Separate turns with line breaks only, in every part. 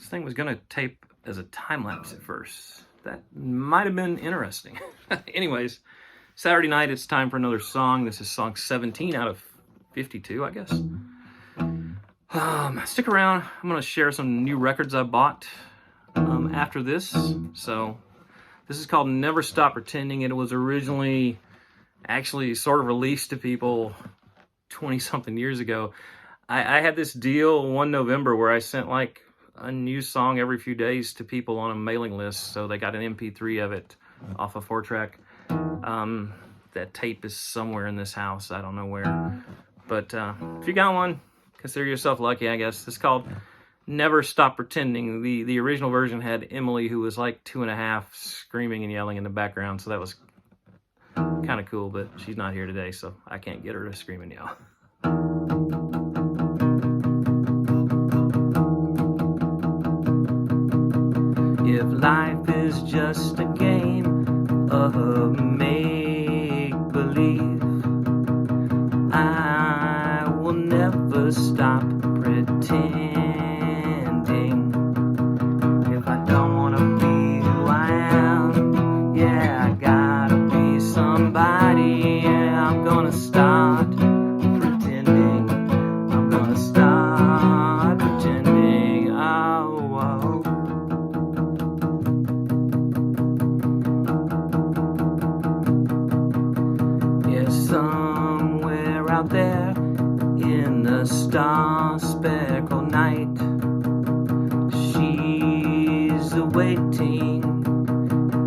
This thing was gonna tape as a time lapse at first. That might have been interesting. Anyways, Saturday night, it's time for another song. This is song 17 out of 52, I guess. Stick around. I'm gonna share some new records I bought after this. So this is called Never Stop Pretending. It was originally actually sort of released to people 20-something years ago. I had this deal one November where I sent like a new song every few days to people on a mailing list, so they got an MP3 of it off a 4-track. That tape is somewhere in this house. I don't know where. But if you got one, consider yourself lucky, I guess. It's called Never Stop Pretending. The original version had Emily, who was like 2.5, screaming and yelling in the background, so that was kind of cool, but she's not here today, so I can't get her to scream and yell. If life is just a game of make-believe, I will never stop pretending. If I don't want to be who I am, yeah, I gotta be somebody. Yeah, I'm gonna start pretending. I'm gonna start pretending. Oh, oh. Somewhere out there in the star-speckled night, she's awaiting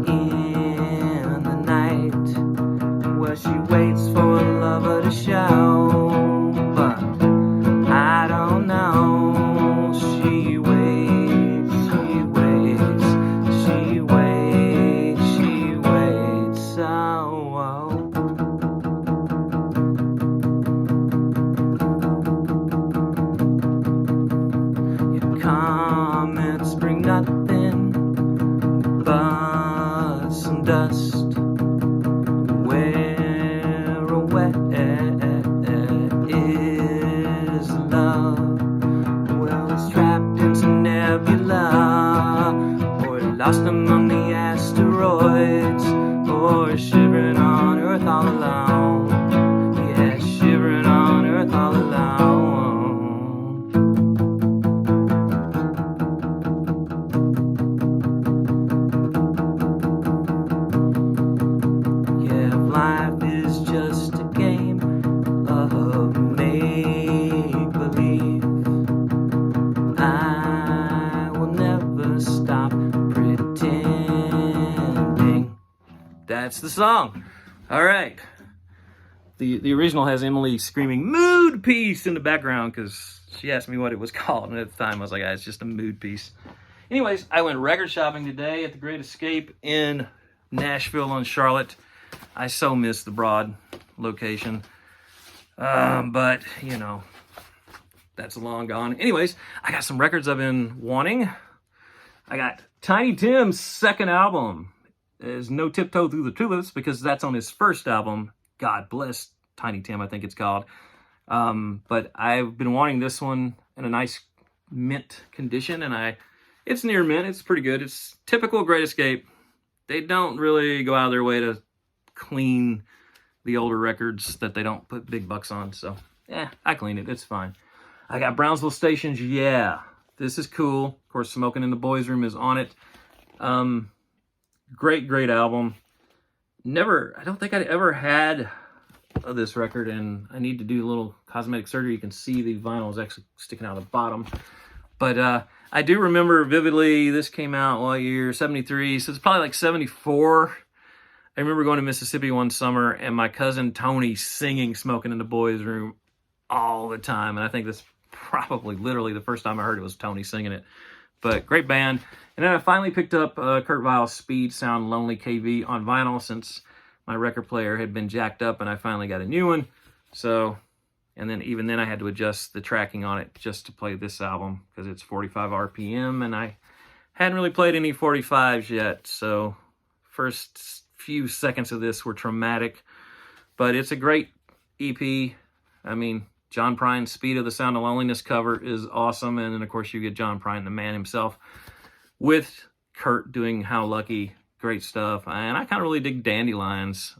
in the night, where she waits for a lover to show, but I don't know. She waits, she waits, she waits, she waits. Oh, oh. Comments bring nothing but some dust. Where away is love? Well, it's trapped in some nebula, or lost among the asteroids, or shivering on Earth all alone. Yeah, shivering on Earth all alone. Life is just a game of make-believe. I will never stop pretending. That's the song. All right. The original has Emily screaming mood piece in the background because she asked me what it was called, and at the time I was like, it's just a mood piece. Anyways, I went record shopping today at the Great Escape in Nashville on Charlotte. I so miss the Broad location, but, you know, that's long gone. Anyways, I got some records I've been wanting. I got Tiny Tim's second album. There's No Tiptoe Through the Tulips, because that's on his first album, God Bless Tiny Tim, I think it's called. But I've been wanting this one in a nice mint condition, and it's near mint. It's pretty good. It's typical Great Escape. They don't really go out of their way to clean the older records that they don't put big bucks on, so I clean it. It's fine. I got Brownsville Stations. Yeah, this is cool. Of course, Smoking in the Boys Room is on it. Great album. I don't think I'd ever had this record, and I need to do a little cosmetic surgery. You can see the vinyl is actually sticking out of the bottom, but I do remember vividly this came out what year? 73, so it's probably like 74. I remember going to Mississippi one summer and my cousin Tony singing Smoking in the Boys Room all the time. And I think that's probably literally the first time I heard it was Tony singing it. But great band. And then I finally picked up Kurt Weill's Speed Sound Lonely KV on vinyl, since my record player had been jacked up and I finally got a new one. So, and then even then I had to adjust the tracking on it just to play this album, because it's 45 RPM and I hadn't really played any 45s yet. So first few seconds of this were traumatic, but it's a great EP. I mean, John Prine's Speed of the Sound of Loneliness cover is awesome. And then, of course, you get John Prine, the man himself, with Kurt doing How Lucky. Great stuff. And I kind of really dig Dandelions.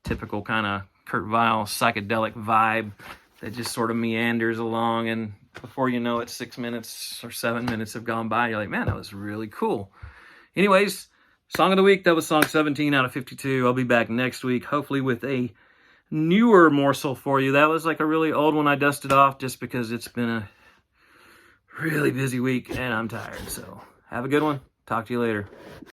Typical kind of Kurt Weill psychedelic vibe that just sort of meanders along. And before you know it, 6 minutes or 7 minutes have gone by. You're like, man, that was really cool. Anyways, Song of the Week, that was song 17 out of 52. I'll be back next week, hopefully with a newer morsel for you. That was like a really old one I dusted off just because it's been a really busy week and I'm tired. So have a good one. Talk to you later.